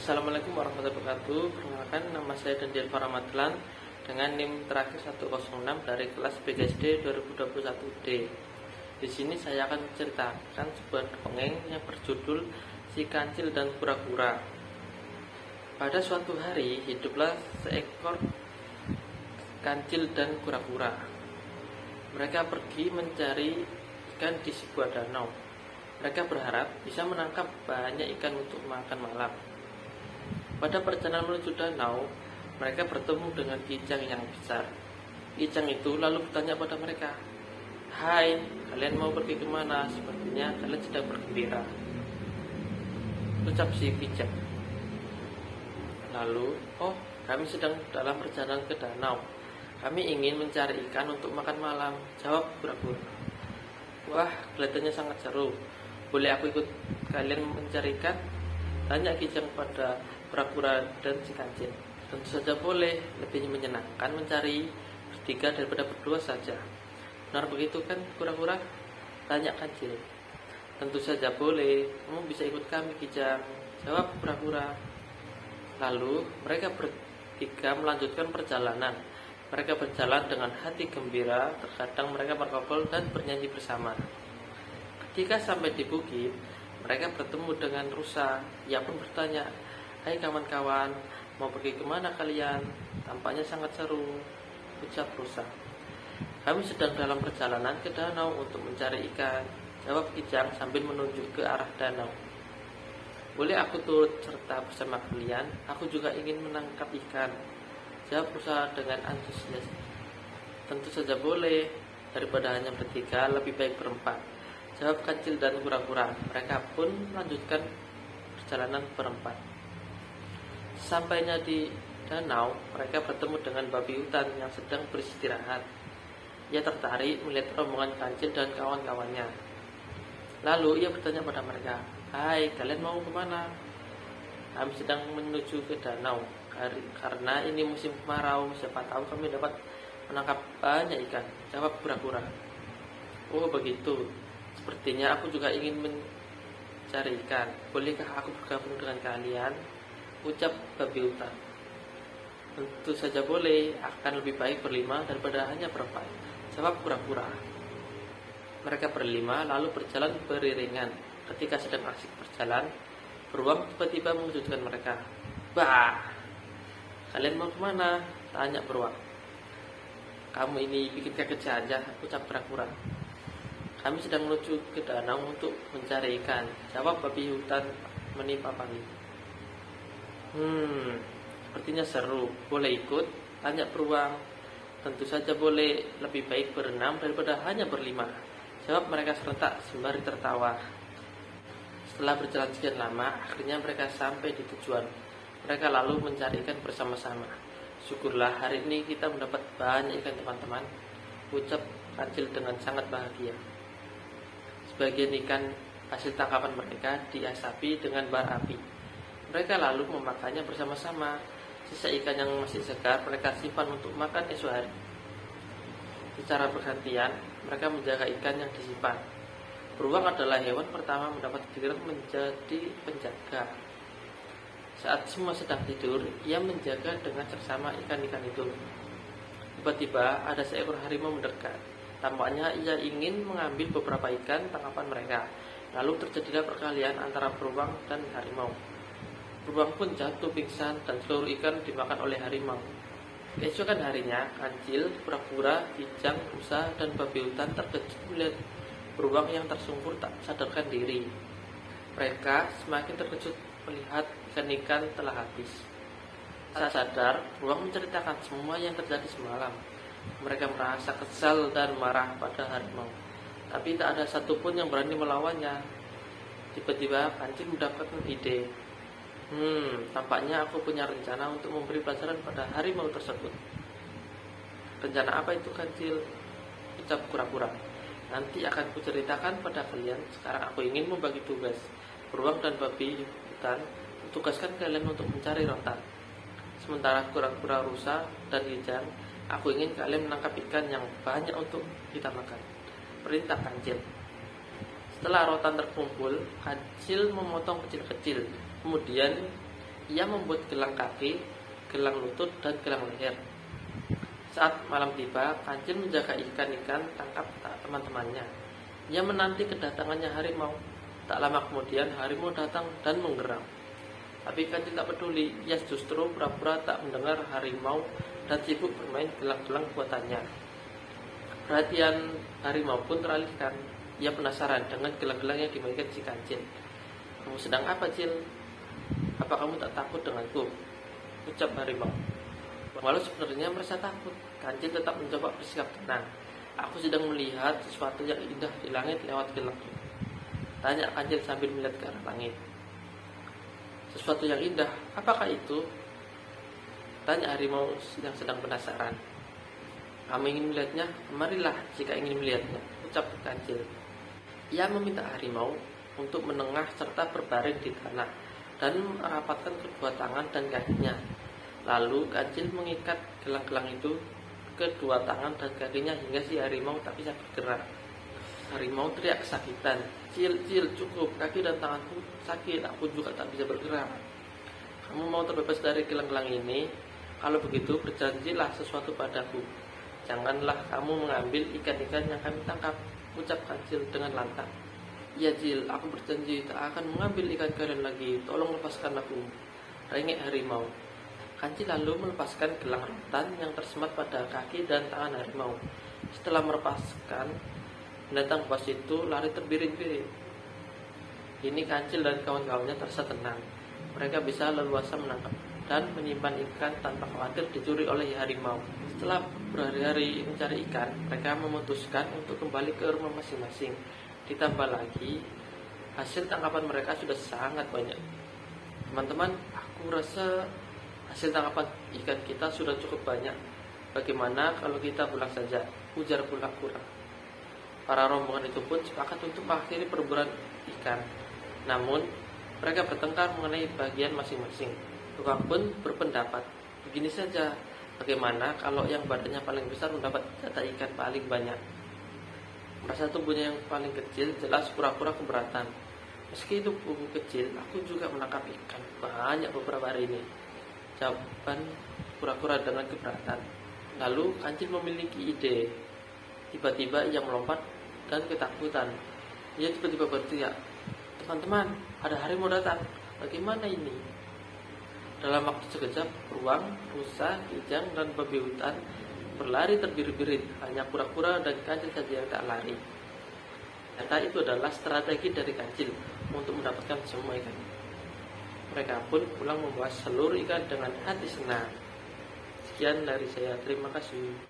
Assalamualaikum warahmatullahi wabarakatuh. Perkenalkan, nama saya Dandian Faramadlan dengan NIM terakhir 106 dari kelas BGSD 2021D. Di sini saya akan menceritakan sebuah dongeng yang berjudul Si Kancil dan Kura-kura. Pada suatu hari hiduplah seekor kancil dan kura-kura. Mereka pergi mencari ikan di sebuah danau. Mereka berharap bisa menangkap banyak ikan untuk makan malam. Pada perjalanan menuju danau, mereka bertemu dengan kijang yang besar. Kijang itu lalu bertanya pada mereka, "Hai, kalian mau pergi kemana? Sepertinya kalian sedang bergembira," ucap si kijang. Lalu, "Oh, kami sedang dalam perjalanan ke danau. Kami ingin mencari ikan untuk makan malam," jawab kura-kura. "Wah, kelihatannya sangat seru. Boleh aku ikut kalian mencari ikan?" tanya kijang pada kura-kura dan si kancil. "Tentu saja boleh, lebih menyenangkan mencari bertiga daripada berdua saja." "Benar begitu kan kura-kura?" tanya kancil. "Tentu saja boleh, kamu bisa ikut kami kijang," jawab kura-kura. Lalu mereka bertiga melanjutkan perjalanan. Mereka berjalan dengan hati gembira, terkadang mereka berkobrol dan bernyanyi bersama. Ketika sampai di bukit, mereka bertemu dengan rusa. Ia pun bertanya, "Hai kawan-kawan, mau pergi kemana kalian? Tampaknya sangat seru," ucap rusa. "Kami sedang dalam perjalanan ke danau untuk mencari ikan," jawab kijang sambil menunjuk ke arah danau. "Boleh aku turut serta bersama kalian? Aku juga ingin menangkap ikan," jawab rusa dengan antusias. "Tentu saja boleh, daripada hanya bertiga lebih baik berempat," jawab kancil dan kura-kura. Mereka pun melanjutkan perjalanan berempat. Sampainya di danau, mereka bertemu dengan babi hutan yang sedang beristirahat. Ia tertarik melihat rombongan kancil dan kawan-kawannya. Lalu ia bertanya pada mereka, "Hai, kalian mau kemana?" "Kami sedang menuju ke danau. Karena ini musim kemarau, siapa tahu kami dapat menangkap banyak ikan," jawab kura-kura. "Oh begitu, sepertinya aku juga ingin mencari ikan. Bolehkah aku bergabung dengan kalian?" ucap babi hutan. "Tentu saja boleh, akan lebih baik berlima daripada hanya berempat," jawab kura-kura. Mereka berlima lalu berjalan beriringan. Ketika sedang asik berjalan, beruang tiba-tiba mengejutkan mereka. "Bah, kalian mau kemana?" tanya beruang. "Kamu ini bikin kaget saja," ucap kura-kura. "Kami sedang menuju ke danau untuk mencari ikan," jawab babi hutan menimpa panggung. Sepertinya seru. Boleh ikut?" tanya beruang. "Tentu saja boleh, lebih baik berenam daripada hanya berlima," jawab mereka serentak sembari tertawa. Setelah berjalan sekian lama, akhirnya mereka sampai di tujuan. Mereka lalu mencari ikan bersama-sama. "Syukurlah hari ini kita mendapat banyak ikan teman-teman," ucap kancil dengan sangat bahagia. Sebagian ikan hasil tangkapan mereka diasapi dengan bara api. Mereka lalu memakannya bersama-sama. Sisa ikan yang masih segar mereka simpan untuk makan esok hari. Secara bergantian, mereka menjaga ikan yang disimpan. Beruang adalah hewan pertama mendapat giliran menjadi penjaga. Saat semua sedang tidur, ia menjaga dengan seksama ikan-ikan itu. Tiba-tiba ada seekor harimau mendekat. Tampaknya ia ingin mengambil beberapa ikan tangkapan mereka. Lalu terjadilah perkelahian antara beruang dan harimau. Beruang pun jatuh pingsan dan seluruh ikan dimakan oleh harimau. Keesokan harinya, kancil, kura-kura, kijang, rusa, dan babi hutan terkejut melihat beruang yang tersungkur tak sadarkan diri. Mereka semakin terkejut melihat ikan-ikan telah habis. Saat sadar, beruang menceritakan semua yang terjadi semalam. Mereka merasa kesal dan marah pada harimau, tapi tak ada satupun yang berani melawannya. Tiba-tiba kancil mendapatkan ide. Tampaknya aku punya rencana untuk memberi pelajaran pada harimau tersebut." "Rencana apa itu kancil?" ucap kura-kura. "Nanti akan kuceritakan pada kalian. Sekarang aku ingin membagi tugas. Beruang dan babi hutan tugaskan kalian untuk mencari rotan. Sementara kura-kura, rusa, dan kijang, aku ingin kalian menangkap ikan yang banyak untuk kita makan," perintah kancil. Setelah rotan terkumpul, kancil memotong kecil-kecil. Kemudian Ia membuat gelang kaki, gelang lutut, dan gelang leher. Saat malam tiba, Kancil menjaga ikan-ikan tangkap teman-temannya. Ia menanti kedatangannya harimau. Tak lama kemudian harimau datang dan menggeram. Tapi Kancil tak peduli, ia justru pura-pura tak mendengar harimau dan sibuk bermain gelang-gelang buatannya. Perhatian harimau pun teralihkan. Ia penasaran dengan gelang-gelang yang dimainkan si Kancil. "Kamu sedang apa, Cil? Apa kamu tak takut denganku?" ucap harimau. Walau sebenarnya merasa takut, Kancil tetap mencoba bersikap tenang. "Aku sedang melihat sesuatu yang indah di langit lewat gelang," tanya Kancil sambil melihat ke arah langit. "Sesuatu yang indah, apakah itu?" tanya harimau yang sedang penasaran. "Kamu ingin melihatnya? Marilah jika ingin melihatnya," ucap Kancil. Ia meminta harimau untuk menengah serta berbaring di tanah dan merapatkan kedua tangan dan kakinya. Lalu Kancil mengikat gelang-gelang itu ke kedua tangan dan kakinya hingga si harimau tak bisa bergerak. Harimau teriak kesakitan. "Cil, Cil, cukup, kaki dan tanganku sakit, aku juga tak bisa bergerak. Kamu mau terbebas dari gelang-gelang ini? Kalau begitu berjanjilah sesuatu padaku. Janganlah kamu mengambil ikan-ikan yang kami tangkap," ucap Kancil dengan lantang. "Ya, Cil, aku berjanji tak akan mengambil ikan kalian lagi. Tolong lepaskan aku," rengek harimau. Kancil lalu melepaskan gelang rotan yang tersemat pada kaki dan tangan harimau. Setelah melepaskan, binatang buas itu lari terbirit-birit. Kini Kancil dan kawan-kawannya terasa tenang. Mereka bisa leluasa menangkap dan menyimpan ikan tanpa khawatir dicuri oleh harimau. Setelah berhari-hari mencari ikan, mereka memutuskan untuk kembali ke rumah masing-masing. Ditambah lagi, hasil tangkapan mereka sudah sangat banyak. "Teman-teman, aku rasa hasil tangkapan ikan kita sudah cukup banyak. Bagaimana kalau kita pulang saja?" ujar kura-kura. Para rombongan itu pun sepakat untuk mengakhiri perburuan ikan. Namun, mereka bertengkar mengenai bagian masing-masing. Tukang pun berpendapat, "Begini saja, bagaimana kalau yang badannya paling besar mendapat jatah ikan paling banyak?" Merasa tubuhnya yang paling kecil, jelas kura-kura keberatan. "Meski tubuhku kecil, aku juga menangkap ikan banyak beberapa hari ini," jawaban kura-kura dengan keberatan. Lalu Kancil memiliki ide. Tiba-tiba ia melompat dan ketakutan. Ia tiba-tiba berteriak, "Teman-teman, ada harimau datang. Bagaimana ini?" Dalam waktu sekejap, beruang, rusa, kijang, dan babi hutan berlari terbirit-birit. Hanya kura-kura dan Kancil saja yang tak lari. Ternyata itu adalah strategi dari Kancil untuk mendapatkan semua ikan. Mereka pun pulang membawa seluruh ikan dengan hati senang. Sekian dari saya, terima kasih.